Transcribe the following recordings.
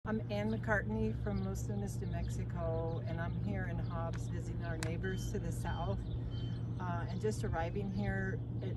I'm Ann McCartney from Los Lunas, New Mexico, and I'm here in Hobbs visiting our neighbors to the south. And just arriving here with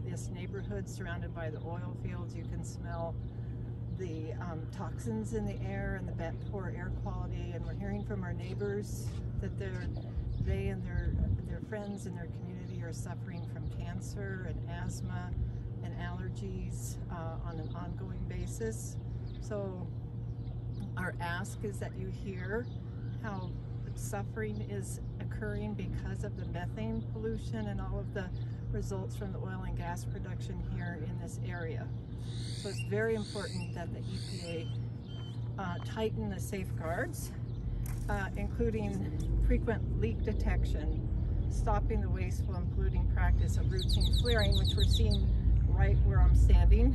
this neighborhood surrounded by the oil fields, you can smell the toxins in the air and the poor air quality. And we're hearing from our neighbors that they and their friends in their community are suffering from cancer and asthma and allergies on an ongoing basis. So our ask is that you hear how suffering is occurring because of the methane pollution and all of the results from the oil and gas production here in this area. So it's very important that the EPA tighten the safeguards, including frequent leak detection, stopping the wasteful and polluting practice of routine flaring, which we're seeing right where I'm standing,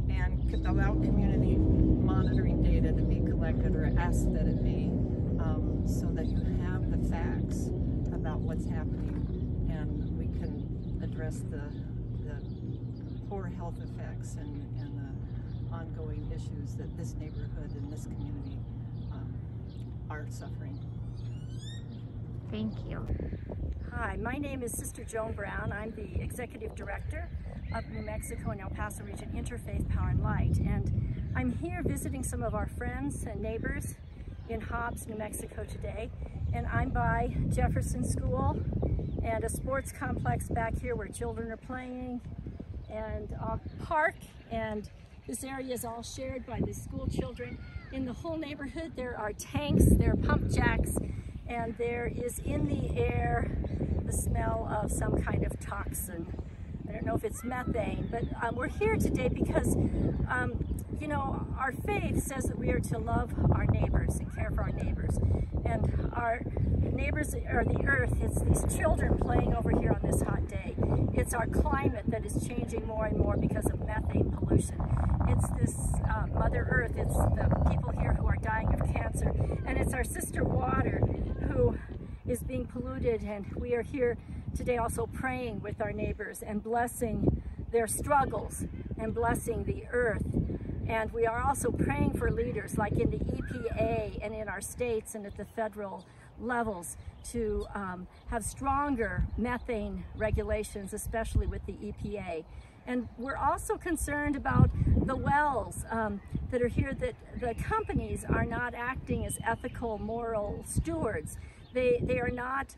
and allow community monitoring data to be collected, or ask that it be, so that you have the facts about what's happening and we can address the poor health effects and the ongoing issues that this neighborhood and this community are suffering. Thank you. Hi, my name is Sister Joan Brown. I'm the Executive Director of New Mexico and El Paso Region Interfaith Power and Light, and I'm here visiting some of our friends and neighbors in Hobbs, New Mexico today, and I'm by Jefferson School and a sports complex back here where children are playing, and a park, and this area is all shared by the school children. In the whole neighborhood there are tanks, there are pump jacks, and there is in the air the smell of some kind of toxin. I don't know if it's methane, but we're here today because, you know, our faith says that we are to love our neighbors and care for our neighbors. And our neighbors are the earth. It's these children playing over here on this hot day. It's our climate that is changing more and more because of methane pollution. It's this Mother Earth. It's the people here who are dying of cancer. And it's our sister water who is being polluted, and we are here today also praying with our neighbors and blessing their struggles and blessing the earth. And we are also praying for leaders like in the EPA and in our states and at the federal levels to have stronger methane regulations, especially with the EPA. And we're also concerned about the wells that are here, that the companies are not acting as ethical, moral stewards. They are not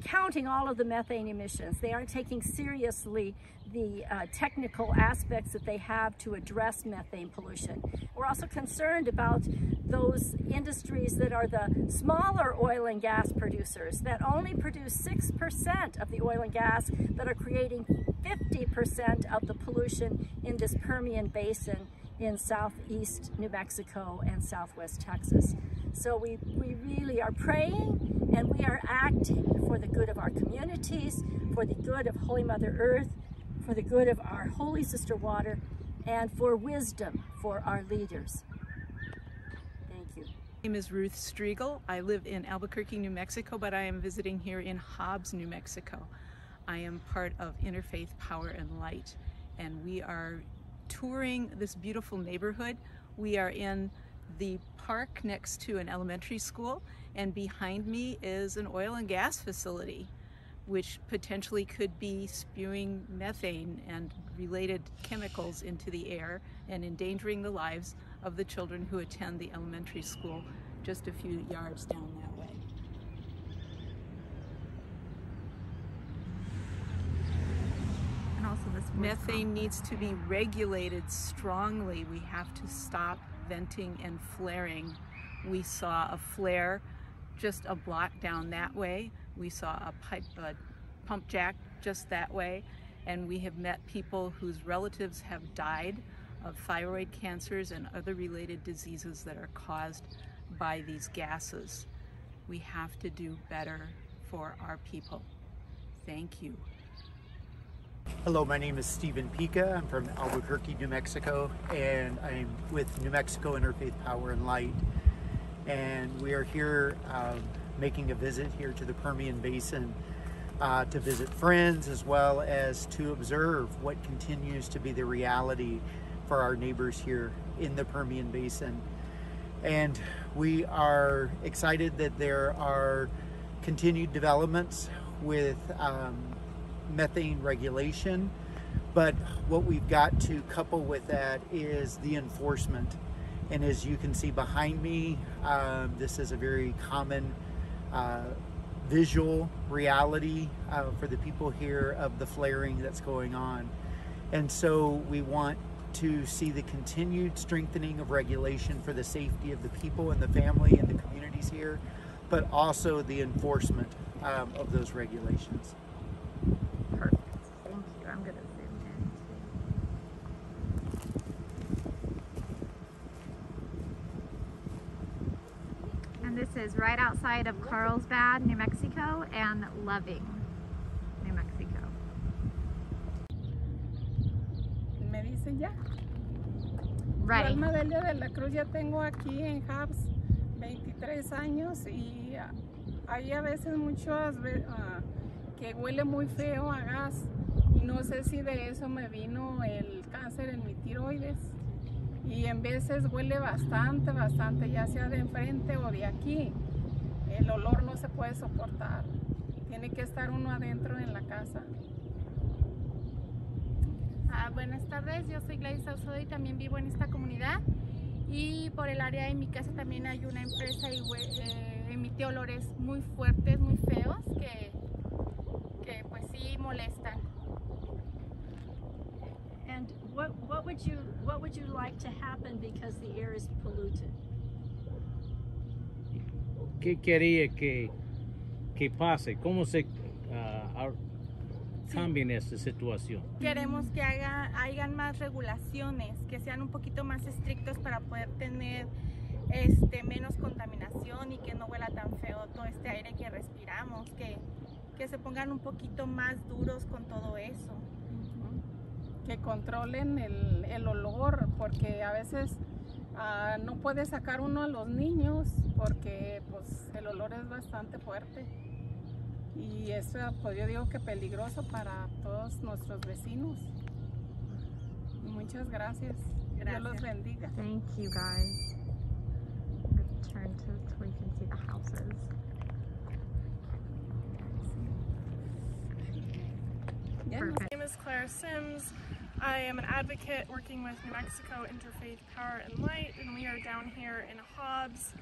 counting all of the methane emissions. They aren't taking seriously the technical aspects that they have to address methane pollution. We're also concerned about those industries that are the smaller oil and gas producers that only produce 6% of the oil and gas, that are creating 50% of the pollution in this Permian Basin in southeast New Mexico and southwest Texas. So we really are praying and we are acting for the good of our communities, for the good of Holy Mother Earth, for the good of our Holy Sister Water, and for wisdom for our leaders. Thank you. My name is Ruth Striegel. I live in Albuquerque, New Mexico, but I am visiting here in Hobbs, New Mexico. I am part of Interfaith Power and Light, and we are touring this beautiful neighborhood. We are in the park next to an elementary school, and behind me is an oil and gas facility, which potentially could be spewing methane and related chemicals into the air and endangering the lives of the children who attend the elementary school just a few yards down that way. And also this Methane needs to be regulated strongly. We have to stop venting and flaring. We saw a flare just a block down that way. We saw a pump jack just that way, and we have met people whose relatives have died of thyroid cancers and other related diseases that are caused by these gases. We have to do better for our people. Thank you. Hello, my name is Stephen Pica. I'm from Albuquerque, New Mexico, and I'm with New Mexico Interfaith Power and Light. And we are here making a visit here to the Permian Basin to visit friends, as well as to observe what continues to be the reality for our neighbors here in the Permian Basin. And we are excited that there are continued developments with methane regulation, but what we've got to couple with that is the enforcement. And as you can see behind me, this is a very common visual reality for the people here of the flaring that's going on. And so we want to see the continued strengthening of regulation for the safety of the people and the family and the communities here, but also the enforcement of those regulations. Perfect. Thank you. I'm going to zoom in. And this is right outside of Carlsbad, New Mexico, and Loving, New Mexico. Me dicen ya. Ready. Alma Delia de la Cruz ya tengo aquí en Hobbs 23 años y hay a veces muchas que huele muy feo a gas y no sé si de eso me vino el cáncer en mi tiroides y en veces huele bastante, ya sea de enfrente o de aquí. El olor no se puede soportar, tiene que estar uno adentro en la casa. Buenas tardes, yo soy Gladys Saucedo y también vivo en esta comunidad y por el área de mi casa también hay una empresa y emite olores muy fuertes, muy feos que pues sí molestan. And what would you like to happen because the air is polluted? ¿Qué quería que pase? ¿Cómo se cambie esta situación? Queremos que hayan más regulaciones, que sean un poquito más estrictos para poder tener menos contaminación y que no huela tan feo todo este aire que respiramos, que se pongan un poquito más duros con todo eso. Que controlen el olor, porque a veces no puede sacar uno a los niños porque pues el olor es bastante fuerte y eso pues yo digo que peligroso para todos nuestros vecinos. Muchas gracias. Dios los bendiga. Thank you, guys. Turn to where you can see the houses. My name is Claire Sims. I am an advocate working with New Mexico Interfaith Power and Light, and we are down here in Hobbs,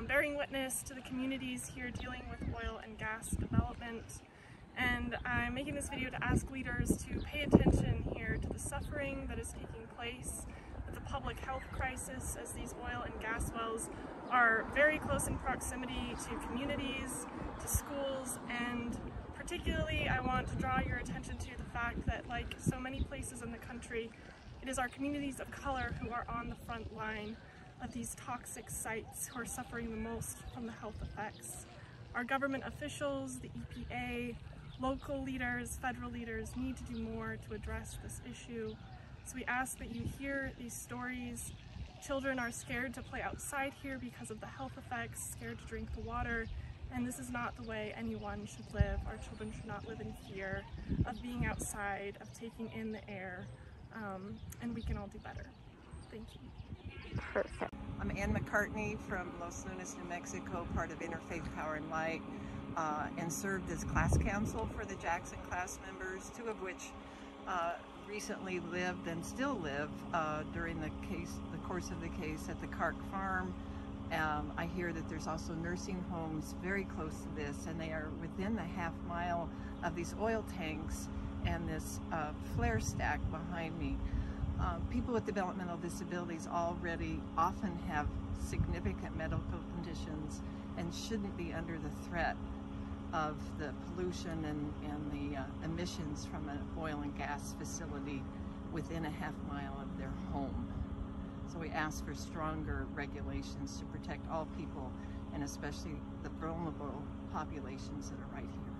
bearing witness to the communities here dealing with oil and gas development. And I'm making this video to ask leaders to pay attention here to the suffering that is taking place, with the public health crisis as these oil and gas wells are very close in proximity to communities, to schools, and particularly I want to draw your attention to the fact that, like so many places in the country, it is our communities of color who are on the front line of these toxic sites who are suffering the most from the health effects. Our government officials, the EPA, local leaders, federal leaders need to do more to address this issue. So we ask that you hear these stories. Children are scared to play outside here because of the health effects, scared to drink the water, and this is not the way anyone should live. Our children should not live in fear of being outside, of taking in the air, and we can all do better. Thank you. Perfect. I'm Ann McCartney from Los Lunas, New Mexico, part of Interfaith Power and Light, and served as class counsel for the Jackson class members, two of which recently lived and still live during the course of the case at the Kark Farm. I hear that there's also nursing homes very close to this, and they are within the half-mile of these oil tanks and this flare stack behind me. People with developmental disabilities already often have significant medical conditions and shouldn't be under the threat of the pollution and the emissions from an oil and gas facility within a half-mile of their home. So we ask for stronger regulations to protect all people, and especially the vulnerable populations that are right here.